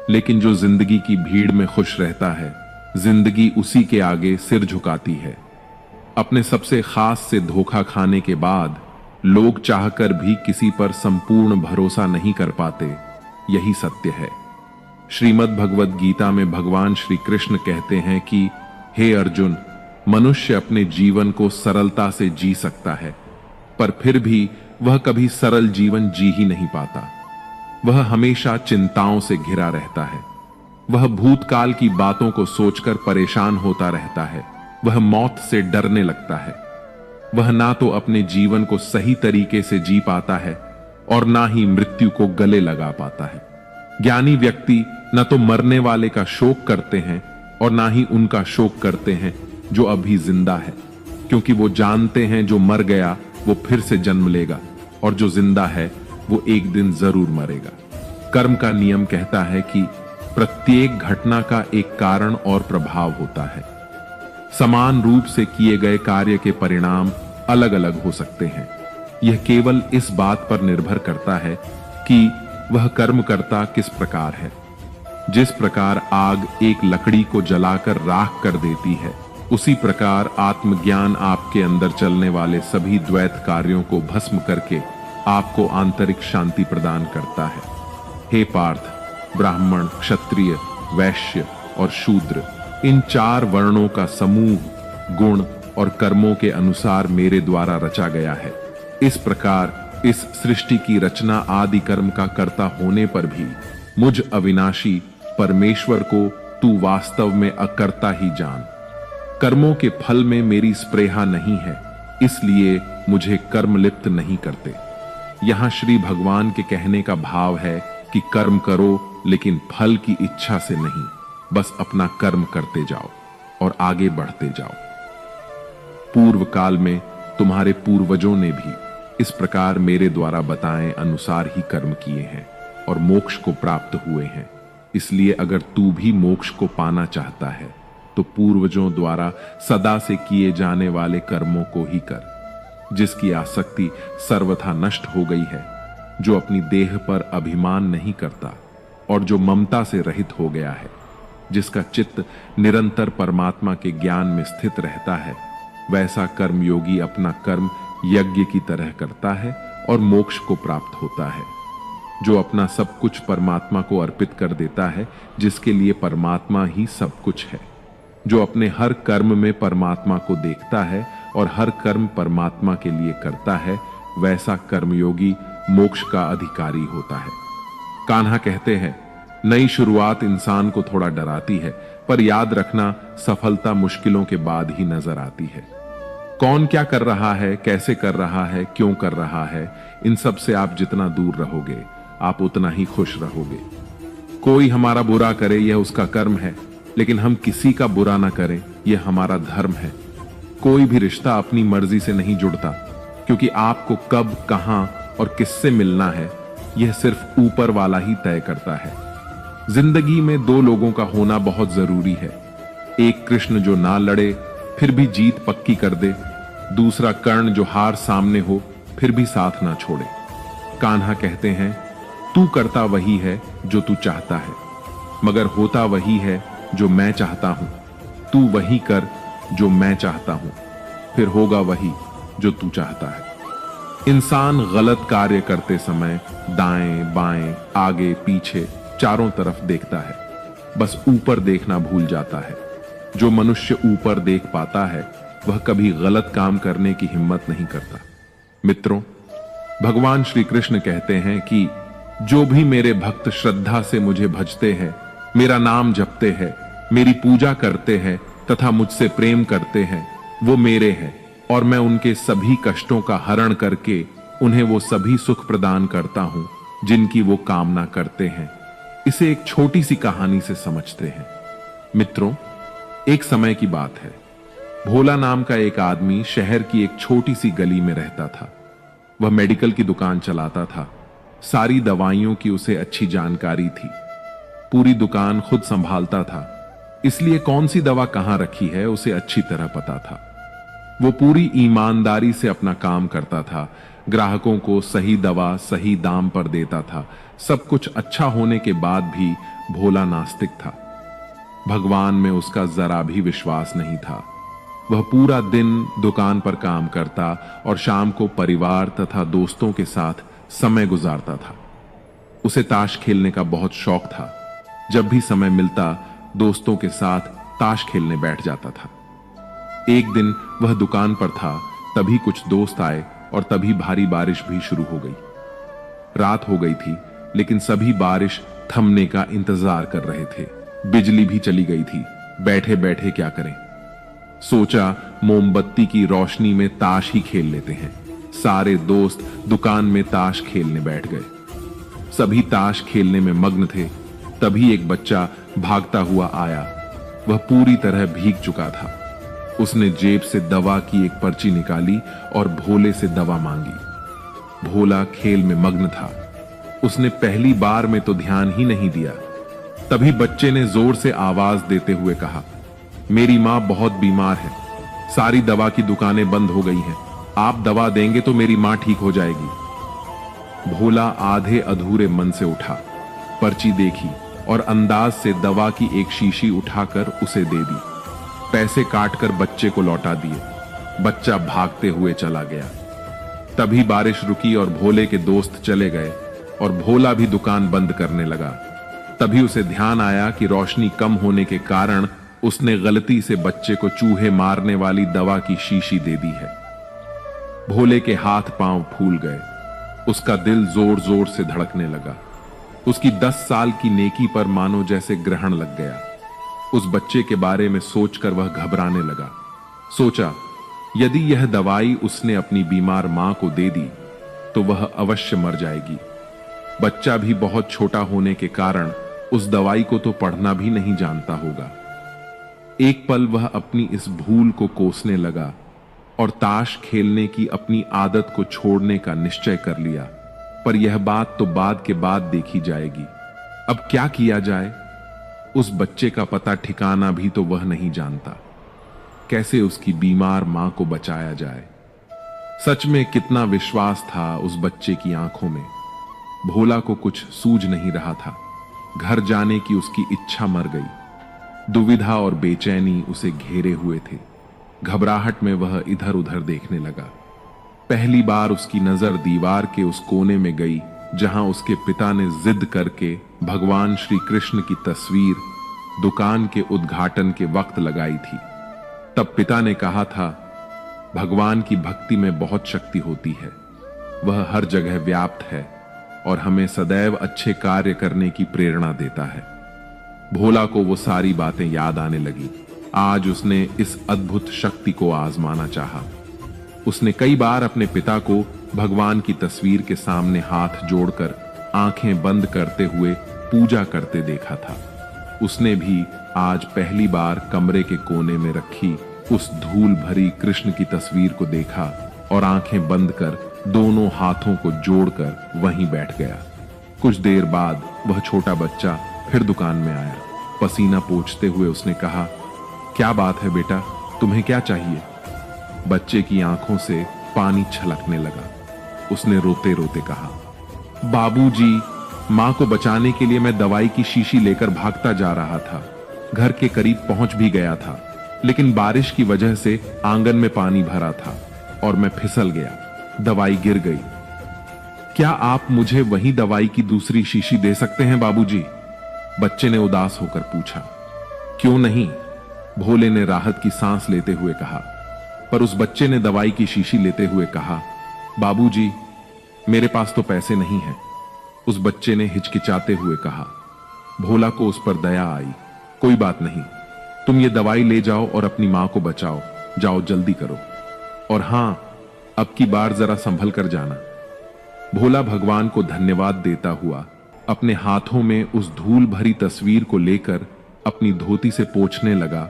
लेकिन जो जिंदगी की भीड़ में खुश रहता है, जिंदगी उसी के आगे सिर झुकाती है। अपने सबसे खास से धोखा खाने के बाद लोग चाहकर भी किसी पर संपूर्ण भरोसा नहीं कर पाते, यही सत्य है। श्रीमद् भगवद गीता में भगवान श्री कृष्ण कहते हैं कि हे अर्जुन, मनुष्य अपने जीवन को सरलता से जी सकता है, पर फिर भी वह कभी सरल जीवन जी ही नहीं पाता। वह हमेशा चिंताओं से घिरा रहता है। वह भूतकाल की बातों को सोचकर परेशान होता रहता है। वह मौत से डरने लगता है। वह ना तो अपने जीवन को सही तरीके से जी पाता है और ना ही मृत्यु को गले लगा पाता है। ज्ञानी व्यक्ति न तो मरने वाले का शोक करते हैं और ना ही उनका शोक करते हैं जो अभी जिंदा है, क्योंकि वो जानते हैं जो मर गया वो फिर से जन्म लेगा और जो जिंदा है वो एक दिन जरूर मरेगा। कर्म का नियम कहता है कि प्रत्येक घटना का एक कारण और प्रभाव होता है। समान रूप से किए गए कार्य के परिणाम अलग अलग हो सकते हैं। यह केवल इस बात पर निर्भर करता है कि वह कर्मकर्ता किस प्रकार है। जिस प्रकार आग एक लकड़ी को जलाकर राख कर देती है, उसी प्रकार आत्मज्ञान आपके अंदर चलने वाले सभी द्वैत कार्यों को भस्म करके आपको आंतरिक शांति प्रदान करता है। हे पार्थ, ब्राह्मण, क्षत्रिय, वैश्य और शूद्र, इन 4 वर्णों का समूह गुण और कर्मों के अनुसार मेरे द्वारा रचा गया है। इस प्रकार इस सृष्टि की रचना आदि कर्म का कर्ता होने पर भी मुझ अविनाशी परमेश्वर को तू वास्तव में अकर्ता ही जान। कर्मों के फल में मेरी स्प्रेहा नहीं है, इसलिए मुझे कर्म लिप्त नहीं करते। यहां श्री भगवान के कहने का भाव है कि कर्म करो, लेकिन फल की इच्छा से नहीं, बस अपना कर्म करते जाओ और आगे बढ़ते जाओ। पूर्व काल में तुम्हारे पूर्वजों ने भी इस प्रकार मेरे द्वारा बताए अनुसार ही कर्म किए हैं और मोक्ष को प्राप्त हुए हैं। इसलिए अगर तू भी मोक्ष को पाना चाहता है तो पूर्वजों द्वारा सदा से किए जाने वाले कर्मों को ही कर, जिसकी आसक्ति सर्वथा नष्ट हो गई है, जो अपनी देह पर अभिमान नहीं करता और जो ममता से रहित हो गया है, जिसका चित्त निरंतर परमात्मा के ज्ञान में स्थित रहता है। वैसा कर्मयोगी अपना कर्म यज्ञ की तरह करता है और मोक्ष को प्राप्त होता है। जो अपना सब कुछ परमात्मा को अर्पित कर देता है, जिसके लिए परमात्मा ही सब कुछ है। जो अपने हर कर्म में परमात्मा को देखता है और हर कर्म परमात्मा के लिए करता है, वैसा कर्मयोगी मोक्ष का अधिकारी होता है। कान्हा कहते हैं, नई शुरुआत इंसान को थोड़ा डराती है, पर याद रखना सफलता मुश्किलों के बाद ही नजर आती है। कौन क्या कर रहा है, कैसे कर रहा है, क्यों कर रहा है, इन सब से आप जितना दूर रहोगे, आप उतना ही खुश रहोगे। कोई हमारा बुरा करे, यह उसका कर्म है, लेकिन हम किसी का बुरा ना करें, यह हमारा धर्म है। कोई भी रिश्ता अपनी मर्जी से नहीं जुड़ता, क्योंकि आपको कब, कहां और किससे मिलना है, यह सिर्फ ऊपर वाला ही तय करता है। जिंदगी में 2 लोगों का होना बहुत जरूरी है। एक कृष्ण जो ना लड़े फिर भी जीत पक्की कर दे, दूसरा कर्ण जो हार सामने हो फिर भी साथ ना छोड़े। कान्हा कहते हैं, तू करता वही है जो तू चाहता है, मगर होता वही है जो मैं चाहता हूं। तू वही कर जो मैं चाहता हूं, फिर होगा वही जो तू चाहता है। इंसान गलत कार्य करते समय दाएं बाएं, आगे पीछे, चारों तरफ देखता है, बस ऊपर देखना भूल जाता है। जो मनुष्य ऊपर देख पाता है, वह कभी गलत काम करने की हिम्मत नहीं करता। मित्रों, भगवान श्री कृष्ण कहते हैं कि जो भी मेरे भक्त श्रद्धा से मुझे भजते हैं, मेरा नाम जपते हैं, मेरी पूजा करते हैं तथा मुझसे प्रेम करते हैं, वो मेरे हैं और मैं उनके सभी कष्टों का हरण करके उन्हें वो सभी सुख प्रदान करता हूं जिनकी वो कामना करते हैं। इसे एक छोटी सी कहानी से समझते हैं। मित्रों, एक समय की बात है। भोला नाम का एक आदमी शहर की एक छोटी सी गली में रहता था। वह मेडिकल की दुकान चलाता था। सारी दवाइयों की उसे अच्छी जानकारी थी। पूरी दुकान खुद संभालता था, इसलिए कौन सी दवा कहां रखी है उसे अच्छी तरह पता था। वो पूरी ईमानदारी से अपना काम करता था, ग्राहकों को सही दवा सही दाम पर देता था। सब कुछ अच्छा होने के बाद भी भोला नास्तिक था। भगवान में उसका जरा भी विश्वास नहीं था। वह पूरा दिन दुकान पर काम करता और शाम को परिवार तथा दोस्तों के साथ समय गुजारता था। उसे ताश खेलने का बहुत शौक था। जब भी समय मिलता दोस्तों के साथ ताश खेलने बैठ जाता था। एक दिन वह दुकान पर था, तभी कुछ दोस्त आए और तभी भारी बारिश भी शुरू हो गई। रात हो गई थी, लेकिन सभी बारिश थमने का इंतजार कर रहे थे। बिजली भी चली गई थी। बैठे बैठे क्या करें? सोचा मोमबत्ती की रोशनी में ताश ही खेल लेते हैं। सारे दोस्त दुकान में ताश खेलने बैठ गए। सभी ताश खेलने में मग्न थे। तभी एक बच्चा भागता हुआ आया। वह पूरी तरह भीग चुका था। उसने जेब से दवा की एक पर्ची निकाली और भोले से दवा मांगी। भोला खेल में मग्न था। उसने पहली बार में तो ध्यान ही नहीं दिया। तभी बच्चे ने जोर से आवाज देते हुए कहा, मेरी माँ बहुत बीमार है, सारी दवा की दुकानें बंद हो गई हैं, आप दवा देंगे तो मेरी माँ ठीक हो जाएगी। भोला आधे अधूरे मन से उठा, पर्ची देखी और अंदाज से दवा की एक शीशी उठाकर उसे दे दी। पैसे काटकर बच्चे को लौटा दिए। बच्चा भागते हुए चला गया। तभी बारिश रुकी और भोले के दोस्त चले गए और भोला भी दुकान बंद करने लगा। तभी उसे ध्यान आया कि रोशनी कम होने के कारण उसने गलती से बच्चे को चूहे मारने वाली दवा की शीशी दे दी है। भोले के हाथ पांव फूल गए। उसका दिल जोर जोर से धड़कने लगा। उसकी 10 साल की नेकी पर मानो जैसे ग्रहण लग गया। उस बच्चे के बारे में सोचकर वह घबराने लगा। सोचा, यदि यह दवाई उसने अपनी बीमार मां को दे दी तो वह अवश्य मर जाएगी। बच्चा भी बहुत छोटा होने के कारण उस दवाई को तो पढ़ना भी नहीं जानता होगा। एक पल वह अपनी इस भूल को कोसने लगा और ताश खेलने की अपनी आदत को छोड़ने का निश्चय कर लिया। पर यह बात तो बाद के बाद देखी जाएगी। अब क्या किया जाए? उस बच्चे का पता ठिकाना भी तो वह नहीं जानता। कैसे उसकी बीमार मां को बचाया जाए? सच में कितना विश्वास था उस बच्चे की आंखों में। भोला को कुछ सूझ नहीं रहा था। घर जाने की उसकी इच्छा मर गई। दुविधा और बेचैनी उसे घेरे हुए थे। घबराहट में वह इधर उधर देखने लगा। पहली बार उसकी नजर दीवार के उस कोने में गई जहां उसके पिता ने जिद करके भगवान श्री कृष्ण की तस्वीर दुकान के उद्घाटन के वक्त लगाई थी। तब पिता ने कहा था, भगवान की भक्ति में बहुत शक्ति होती है, वह हर जगह व्याप्त है और हमें सदैव अच्छे कार्य करने की प्रेरणा देता है। भोला को वो सारी बातें याद आने लगी। आज उसने इस अद्भुत शक्ति को आजमाना चाहा। उसने कई बार अपने पिता को भगवान की तस्वीर के सामने हाथ जोड़कर आंखें बंद करते हुए पूजा करते देखा था। उसने भी आज पहली बार कमरे के कोने में रखी उस धूल भरी कृष्ण की तस्वीर को देखा और आंखें बंद कर दोनों हाथों को जोड़कर वहीं बैठ गया। कुछ देर बाद वह छोटा बच्चा फिर दुकान में आया। पसीना पोंछते हुए उसने कहा, क्या बात है बेटा, तुम्हें क्या चाहिए? बच्चे की आंखों से पानी छलकने लगा। उसने रोते रोते कहा, बाबूजी, मां को बचाने के लिए मैं दवाई की शीशी लेकर भागता जा रहा था। घर के करीब पहुंच भी गया था, लेकिन बारिश की वजह से आंगन में पानी भरा था और मैं फिसल गया। दवाई गिर गई। क्या आप मुझे वही दवाई की दूसरी शीशी दे सकते हैं बाबूजी? बच्चे ने उदास होकर पूछा। क्यों नहीं? भोले ने राहत की सांस लेते हुए कहा। पर उस बच्चे ने दवाई की शीशी लेते हुए कहा, बाबूजी, मेरे पास तो पैसे नहीं हैं। उस बच्चे ने हिचकिचाते हुए कहा। भोला को उस पर दया आई। कोई बात नहीं, तुम ये दवाई ले जाओ और अपनी मां को बचाओ। जाओ, जल्दी करो। और हां, अब की बार जरा संभल कर जाना। भोला भगवान को धन्यवाद देता हुआ अपने हाथों में उस धूल भरी तस्वीर को लेकर अपनी धोती से पोंछने लगा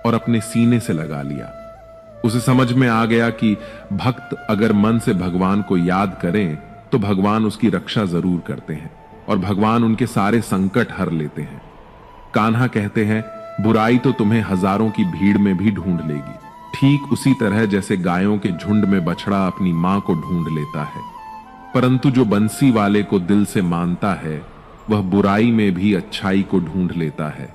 और अपने सीने से लगा लिया। उसे समझ में आ गया कि भक्त अगर मन से भगवान को याद करें तो भगवान उसकी रक्षा जरूर करते हैं और भगवान उनके सारे संकट हर लेते हैं। कान्हा कहते हैं, बुराई तो तुम्हें हजारों की भीड़ में भी ढूंढ लेगी, ठीक उसी तरह जैसे गायों के झुंड में बछड़ा अपनी मां को ढूंढ लेता है। परंतु जो बंसी वाले को दिल से मानता है वह बुराई में भी अच्छाई को ढूंढ लेता है।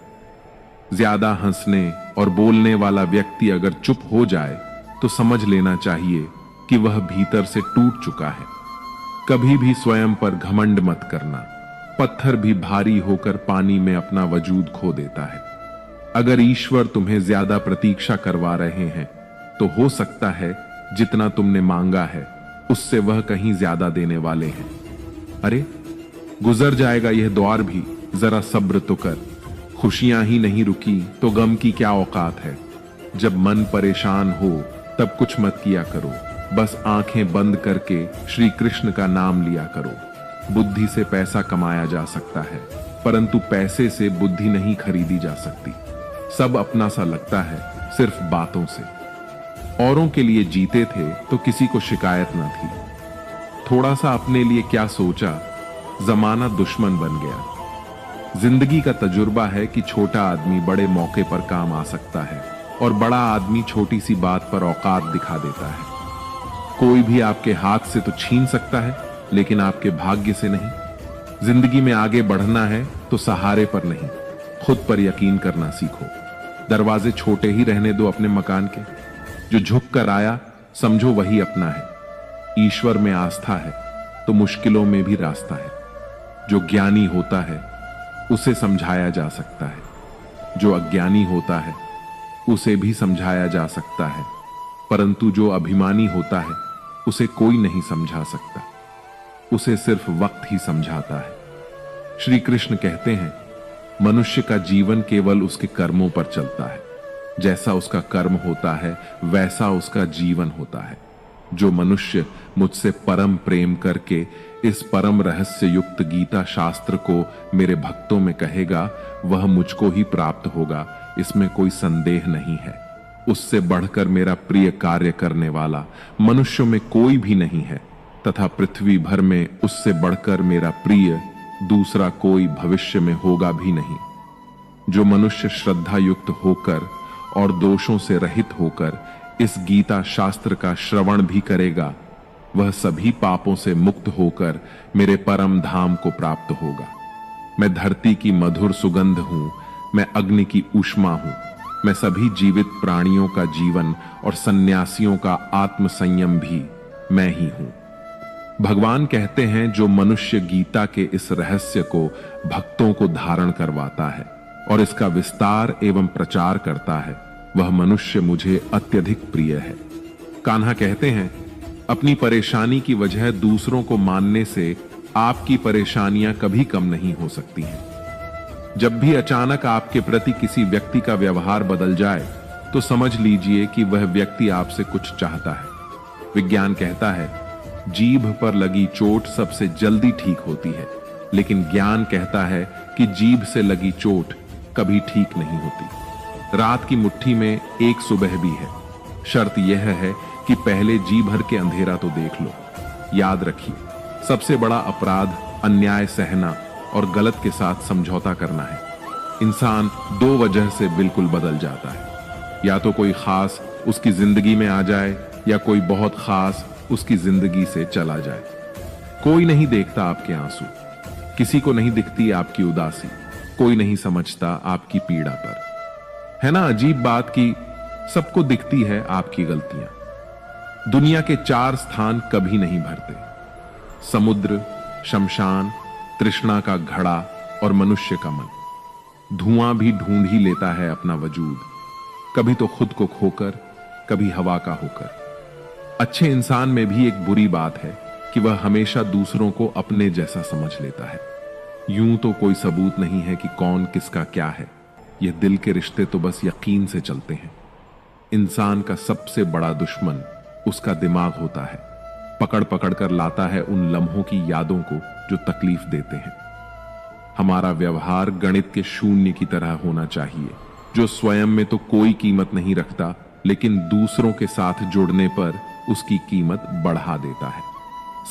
ज्यादा हंसने और बोलने वाला व्यक्ति अगर चुप हो जाए तो समझ लेना चाहिए कि वह भीतर से टूट चुका है। कभी भी स्वयं पर घमंड मत करना। पत्थर भी भारी होकर पानी में अपना वजूद खो देता है। अगर ईश्वर तुम्हें ज्यादा प्रतीक्षा करवा रहे हैं तो हो सकता है जितना तुमने मांगा है उससे वह कहीं ज्यादा देने वाले हैं। अरे, गुजर जाएगा यह दौर भी, जरा सब्र तो कर। खुशियां ही नहीं रुकी तो गम की क्या औकात है। जब मन परेशान हो तब कुछ मत किया करो, बस आंखें बंद करके श्री कृष्ण का नाम लिया करो। बुद्धि से पैसा कमाया जा सकता है, परंतु पैसे से बुद्धि नहीं खरीदी जा सकती। सब अपना सा लगता है सिर्फ बातों से। औरों के लिए जीते थे तो किसी को शिकायत न थी। थोड़ा सा अपने लिए क्या सोचा, जमाना दुश्मन बन गया। जिंदगी का तजुर्बा है कि छोटा आदमी बड़े मौके पर काम आ सकता है और बड़ा आदमी छोटी सी बात पर औकात दिखा देता है। कोई भी आपके हाथ से तो छीन सकता है, लेकिन आपके भाग्य से नहीं। जिंदगी में आगे बढ़ना है तो सहारे पर नहीं, खुद पर यकीन करना सीखो। दरवाजे छोटे ही रहने दो अपने मकान के। जो झुक कर आया समझो वही अपना है। ईश्वर में आस्था है तो मुश्किलों में भी रास्ता है। जो ज्ञानी होता है उसे समझाया जा सकता है, जो अज्ञानी होता है उसे भी समझाया जा सकता है, परंतु जो अभिमानी होता है उसे कोई नहीं समझा सकता, उसे सिर्फ वक्त ही समझाता है। श्री कृष्ण कहते हैं, मनुष्य का जीवन केवल उसके कर्मों पर चलता है। जैसा उसका कर्म होता है वैसा उसका जीवन होता है। जो मनुष्य मुझसे परम प्रेम करके इस परम रहस्य युक्त गीता शास्त्र को मेरे भक्तों में कहेगा, वह मुझको ही प्राप्त होगा, इसमें कोई संदेह नहीं है। उससे बढ़कर मेरा प्रिय कार्य करने वाला मनुष्यों में कोई भी नहीं है, तथा पृथ्वी भर में उससे बढ़कर मेरा प्रिय दूसरा कोई भविष्य में होगा भी नहीं। जो मनुष्य श्रद्धा युक्त होकर और दोषों से रहित होकर इस गीता शास्त्र का श्रवण भी करेगा, वह सभी पापों से मुक्त होकर मेरे परम धाम को प्राप्त होगा। मैं धरती की मधुर सुगंध हूं, मैं अग्नि की ऊष्मा हूं, मैं सभी जीवित प्राणियों का जीवन और सन्यासियों का आत्म संयम भी मैं ही हूं। भगवान कहते हैं, जो मनुष्य गीता के इस रहस्य को भक्तों को धारण करवाता है और इसका विस्तार एवं प्रचार करता है, वह मनुष्य मुझे अत्यधिक प्रिय है। कान्हा कहते हैं, अपनी परेशानी की वजह दूसरों को मानने से आपकी परेशानियां कभी कम नहीं हो सकती हैं। जब भी अचानक आपके प्रति किसी व्यक्ति का व्यवहार बदल जाए तो समझ लीजिए कि वह व्यक्ति आपसे कुछ चाहता है। विज्ञान कहता है, जीभ पर लगी चोट सबसे जल्दी ठीक होती है, लेकिन ज्ञान कहता है कि जीभ से लगी चोट कभी ठीक नहीं होती। रात की मुट्ठी में एक सुबह भी है। शर्त यह है कि पहले जी भर के अंधेरा तो देख लो। याद रखिए, सबसे बड़ा अपराध अन्याय सहना और गलत के साथ समझौता करना है। इंसान दो वजह से बिल्कुल बदल जाता है, या तो कोई खास उसकी जिंदगी में आ जाए या कोई बहुत खास उसकी जिंदगी से चला जाए। कोई नहीं देखता आपके आंसू, किसी को नहीं दिखती आपकी उदासी, कोई नहीं समझता आपकी पीड़ा पर। है ना अजीब बात कि सबको दिखती है आपकी गलतियां। दुनिया के 4 स्थान कभी नहीं भरते: समुद्र, शमशान, तृष्णा का घड़ा और मनुष्य का मन। धुआं भी ढूंढ ही लेता है अपना वजूद, कभी तो खुद को खोकर, कभी हवा का होकर। अच्छे इंसान में भी एक बुरी बात है कि वह हमेशा दूसरों को अपने जैसा समझ लेता है। यूं तो कोई सबूत नहीं है कि कौन किसका क्या है, यह दिल के रिश्ते तो बस यकीन से चलते हैं। इंसान का सबसे बड़ा दुश्मन उसका दिमाग होता है, पकड़ पकड़ कर लाता है उन लम्हों की यादों को जो तकलीफ देते हैं। हमारा व्यवहार गणित के शून्य की तरह होना चाहिए, जो स्वयं में तो कोई कीमत नहीं रखता, लेकिन दूसरों के साथ जुड़ने पर उसकी कीमत बढ़ा देता है।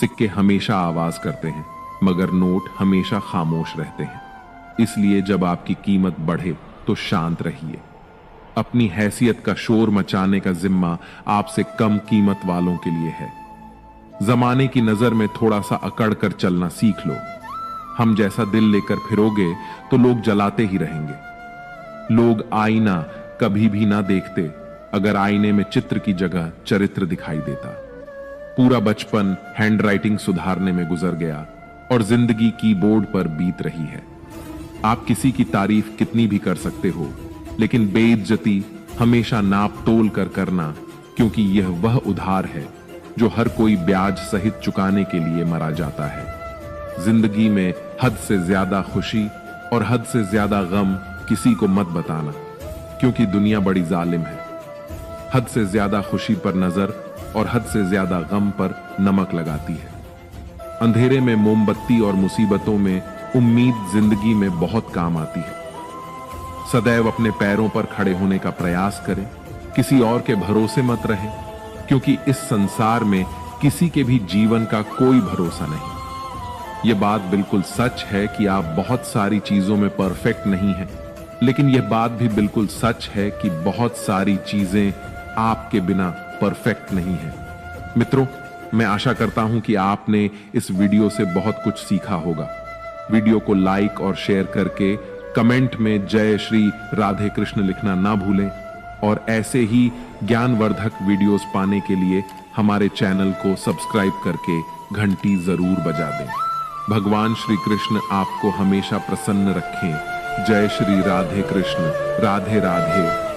सिक्के हमेशा आवाज करते हैं, मगर नोट हमेशा खामोश रहते हैं। इसलिए जब आपकी कीमत बढ़े तो शांत रहिए। अपनी हैसियत का शोर मचाने का जिम्मा आपसे कम कीमत वालों के लिए है। जमाने की नजर में थोड़ा सा अकड़ कर चलना सीख लो। हम जैसा दिल लेकर फिरोगे तो लोग जलाते ही रहेंगे। लोग आईना कभी भी ना देखते अगर आईने में चित्र की जगह चरित्र दिखाई देता। पूरा बचपन हैंडराइटिंग सुधारने में गुजर गया और जिंदगी कीबोर्ड पर बीत रही है। आप किसी की तारीफ कितनी भी कर सकते हो, लेकिन बेइज्जती हमेशा नाप तोल कर करना, क्योंकि यह वह उधार है जो हर कोई ब्याज सहित चुकाने के लिए मरा जाता है। जिंदगी में हद से ज्यादा खुशी और हद से ज्यादा गम किसी को मत बताना, क्योंकि दुनिया बड़ी जालिम है। हद से ज्यादा खुशी पर नजर और हद से ज्यादा गम पर नमक लगाती है। अंधेरे में मोमबत्ती और मुसीबतों में उम्मीद जिंदगी में बहुत काम आती है। सदैव अपने पैरों पर खड़े होने का प्रयास करें, किसी और के भरोसे मत रहें, क्योंकि इस संसार में किसी के भी जीवन का कोई भरोसा नहीं। ये बात बिल्कुल सच है कि आप बहुत सारी चीजों में परफेक्ट नहीं हैं, लेकिन यह बात भी बिल्कुल सच है कि बहुत सारी चीजें आपके बिना परफेक्ट नहीं है। मित्रों, मैं आशा करता हूं कि आपने इस वीडियो से बहुत कुछ सीखा होगा। वीडियो को लाइक और शेयर करके कमेंट में जय श्री राधे कृष्ण लिखना ना भूलें और ऐसे ही ज्ञानवर्धक वीडियोस पाने के लिए हमारे चैनल को सब्सक्राइब करके घंटी जरूर बजा दें। भगवान श्री कृष्ण आपको हमेशा प्रसन्न रखें। जय श्री राधे कृष्ण। राधे राधे।